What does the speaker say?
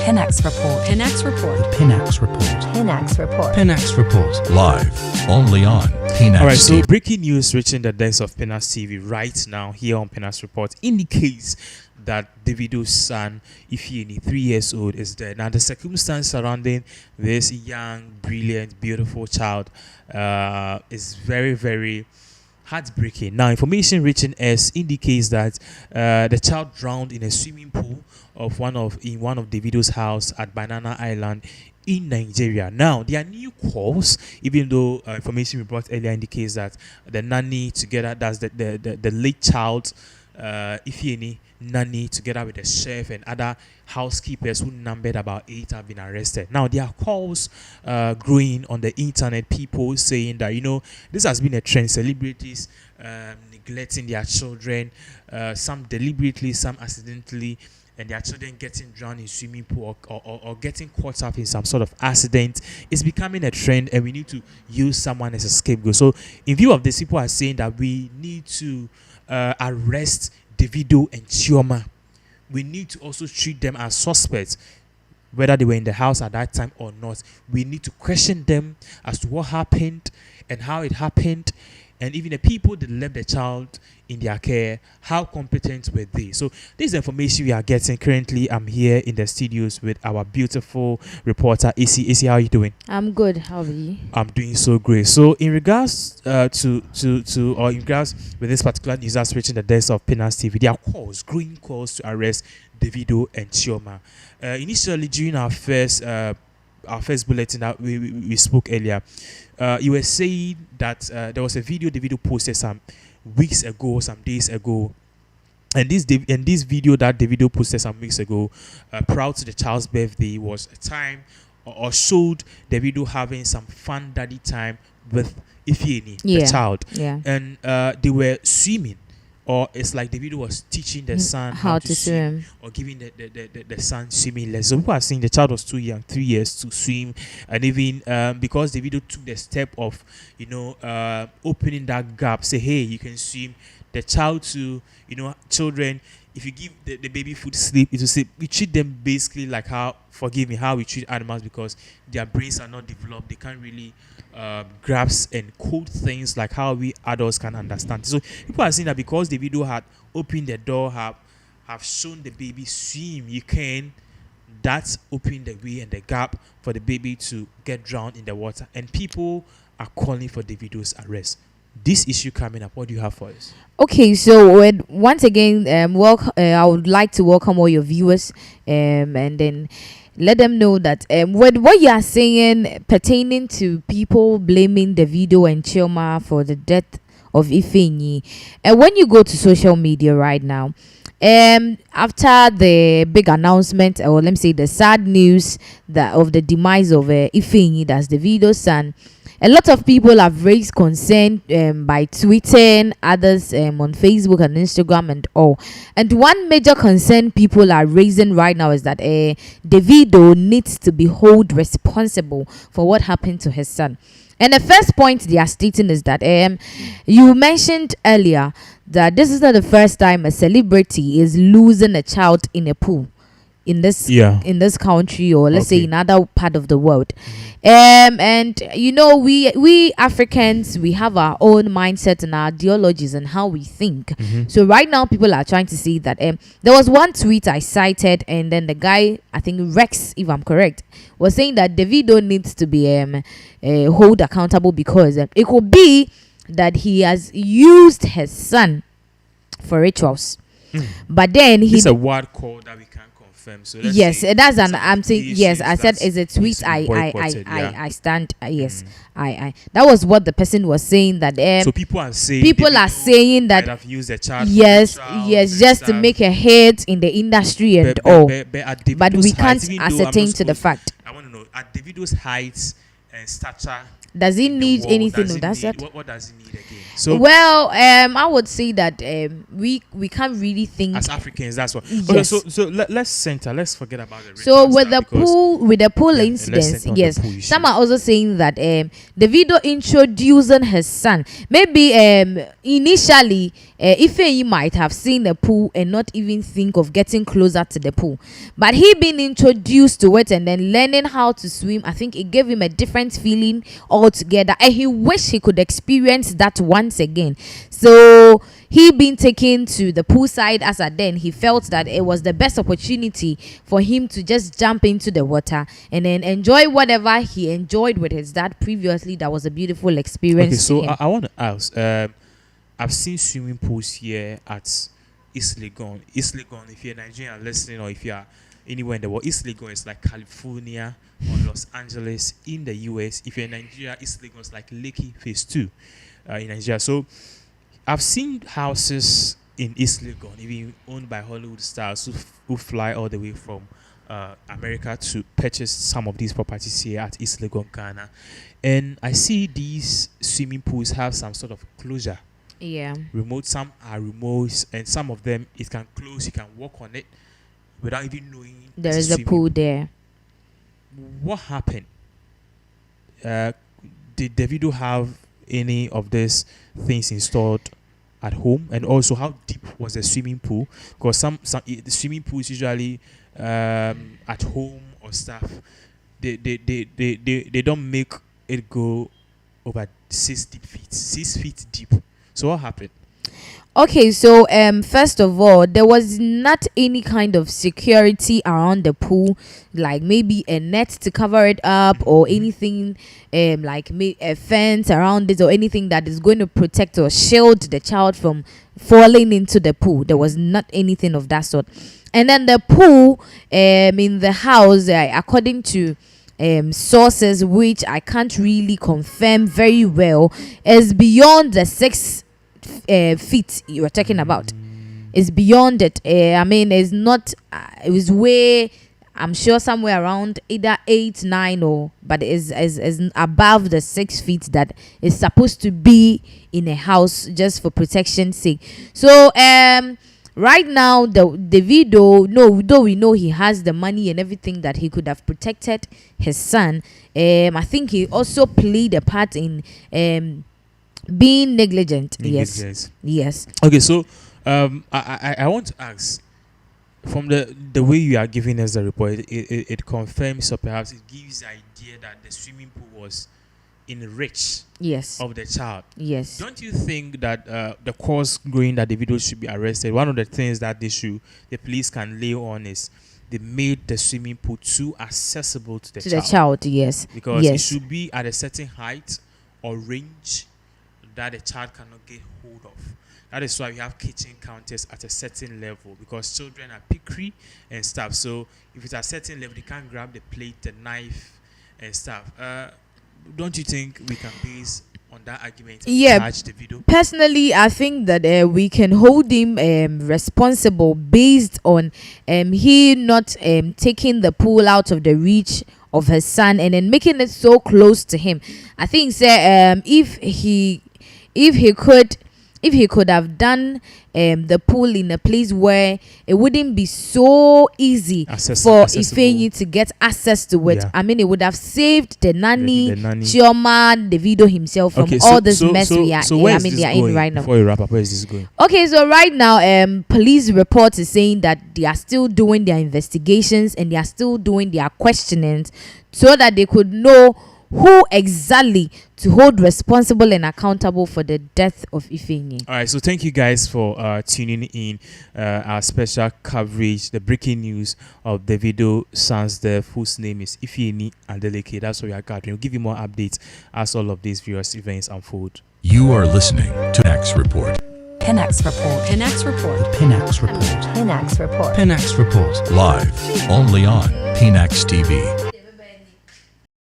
Pinax Report. Pinax Report. Pinax Report. Pinax Report. Pinax Report. Live, only on Pinax All right, so TV. breaking news reaching the desk of Pinax TV right now here on Pinax Report indicates that Davido's son, Ifeanyi, 3 years old, is dead. Now, the circumstance surrounding this young, brilliant, beautiful child is very, very heartbreaking. Now, information reaching us indicates that the child drowned in a swimming pool in one of Davido's house at Banana Island in Nigeria. Now, there are new calls, even though information we brought earlier indicates that the nanny together, that's the late child, Ifeanyi nanny, together with the chef and other housekeepers who numbered about 8, have been arrested. Now, there are calls growing on the internet, people saying that, this has been a trend, celebrities neglecting their children, some deliberately, some accidentally, and their children getting drowned in swimming pool or getting caught up in some sort of accident. Is becoming a trend, and we need to use someone as a scapegoat. So in view of this, people are saying that we need to arrest Davido and Chioma. We need to also treat them as suspects, whether they were in the house at that time or not. We need to question them as to what happened and how it happened, and even the people that left the child in their care, how competent were they? So this is the information we are getting currently. I'm here in the studios with our beautiful reporter, AC. AC, how are you doing? I'm good. How are you? I'm doing so great. So in regards in regards with this particular news that's reaching the desk of Pinax TV, there are growing calls to arrest Davido and Chioma. Initially, during our first bulletin that we spoke earlier, you were saying that there was a video Davido posted some weeks ago, some days ago, and this video that Davido posted some weeks ago, prior to the child's birthday, was a time or showed Davido having some fun daddy time with Ifeanyi, the child, and they were swimming. Or it's like Davido was teaching the son how to swim, or giving the son swimming lessons. So people are saying the child was too young, 3 years, to swim, and even because Davido took the step of opening that gap, say, hey, you can swim. The child to children, if you give the baby food sleep, it will sleep. We treat them basically like how we treat animals, because their brains are not developed. They can't really grasp and code things like how we adults can understand. So people are saying that because the video had opened the door, have shown the baby swim, that's opened the way and the gap for the baby to get drowned in the water. And people are calling for Davido's arrest. This issue coming up, what do you have for us? Okay, so once again, I would like to welcome all your viewers, and then let them know that what you are saying pertaining to people blaming Davido and Chioma for the death of Ifeanyi, and when you go to social media right now, after the big announcement, or let me say the sad news of the demise of Ifeanyi, that's Davido's son, a lot of people have raised concern by tweeting, others on Facebook and Instagram and all. And one major concern people are raising right now is that Davido needs to be held responsible for what happened to his son. And the first point they are stating is that you mentioned earlier that this is not the first time a celebrity is losing a child in a pool in this country, or let's say in other part of the world. And we Africans, we have our own mindset and our ideologies and how we think. So right now people are trying to say that there was one tweet I cited, and then the guy, I think Rex, if I'm correct, was saying that Davido needs to be hold accountable, because it could be that he has used his son for rituals. But then it's a word code that we can't confirm. So yes, that's an. I'm saying yes. I said it's a tweet. I stand. Yes, I. That was what the person was saying. That so people are saying that have used the child. Yes, just to make a hit in the industry and all. But we can't ascertain to the fact. I want to know, at Davido's height and stature Does he in the need wall? anything Does of it that need- sort? What does he need again? So Well, I would say that we can't really think. as Africans, that's what. Okay, Yes. so let's forget about the rich So and with stuff the because- pool Yeah, and let's incidents, center on the yes, pool issue. some are also saying that Davido introducing his son, maybe initially Ifeanyi might have seen the pool and not even think of getting closer to the pool, but he been introduced to it and then learning how to swim. I think it gave him a different feeling altogether, and he wished he could experience that once again. So he being taken to the poolside as a then, he felt that it was the best opportunity for him to just jump into the water and then enjoy whatever he enjoyed with his dad previously. That was a beautiful experience. Okay, so to him. I want to ask. I've seen swimming pools here at East Legon. East Legon, if you're Nigerian listening or if you're anywhere in the world, East Legon is like California or Los Angeles in the US. If you're in Nigeria, East Legon is like Lekki Phase 2 in Nigeria. So I've seen houses in East Legon, even owned by Hollywood stars who fly all the way from America to purchase some of these properties here at East Legon, Ghana. And I see these swimming pools have some sort of closure. Yeah. Remote, some are remote, and some of them it can close. You can walk on it without even knowing There it's is a swimming pool there. What happened? Did Davido have any of these things installed at home? And also, how deep was the swimming pool? Because some the swimming pools usually at home or stuff, they don't make it go over 6 feet deep. So what happened? Okay, so first of all, there was not any kind of security around the pool, like maybe a net to cover it up or anything, like a fence around it or anything that is going to protect or shield the child from falling into the pool. There was not anything of that sort. And then the pool in the house, according to sources which I can't really confirm very well, is beyond the 6 feet you were talking about. It's beyond it. I mean, it's not. It was way. I'm sure somewhere around either 8, 9, or but is above the 6 feet that is supposed to be in a house just for protection's sake. So right now the Davido, though we know he has the money and everything that he could have protected his son. I think he also played a part in being negligent. Yes. Okay, so I want to ask, from the way you are giving us the report, it confirms or perhaps it gives the idea that the swimming pool was in reach Yes. of the child. Yes. Don't you think that the cause going that Davido should be arrested, one of the things that the police can lay on is they made the swimming pool too accessible to the child. Yes. Because yes. it should be at a certain height or range that the child cannot get hold of. That is why we have kitchen counters at a certain level, because children are picky and stuff. So if it's at a certain level, they can't grab the plate, the knife, and stuff. Don't you think we can base on that argument and charge Davido? Personally, I think that we can hold him responsible based on he not taking the pool out of the reach of his son and then making it so close to him. I think if he could have done the pool in a place where it wouldn't be so easy for Ifeanyi to get access to it. Yeah. I mean, it would have saved the nanny, Chioma, Davido himself from all this mess we are in right now. Before you wrap up, where is this going? Okay, so right now, police report is saying that they are still doing their investigations and they are still doing their questionings so that they could know who exactly to hold responsible and accountable for the death of Ifeanyi. All right, so thank you guys for tuning in our special coverage, the breaking news of Davido son's death, whose name is Ifeanyi Adeleke. That's what we are gathering. We'll give you more updates as all of these various events unfold. You are listening to Pinax Report. Pinax Report. Pinax Report. Pinax Report. Pinax Report. Pinax Report. Live only on Pinax TV.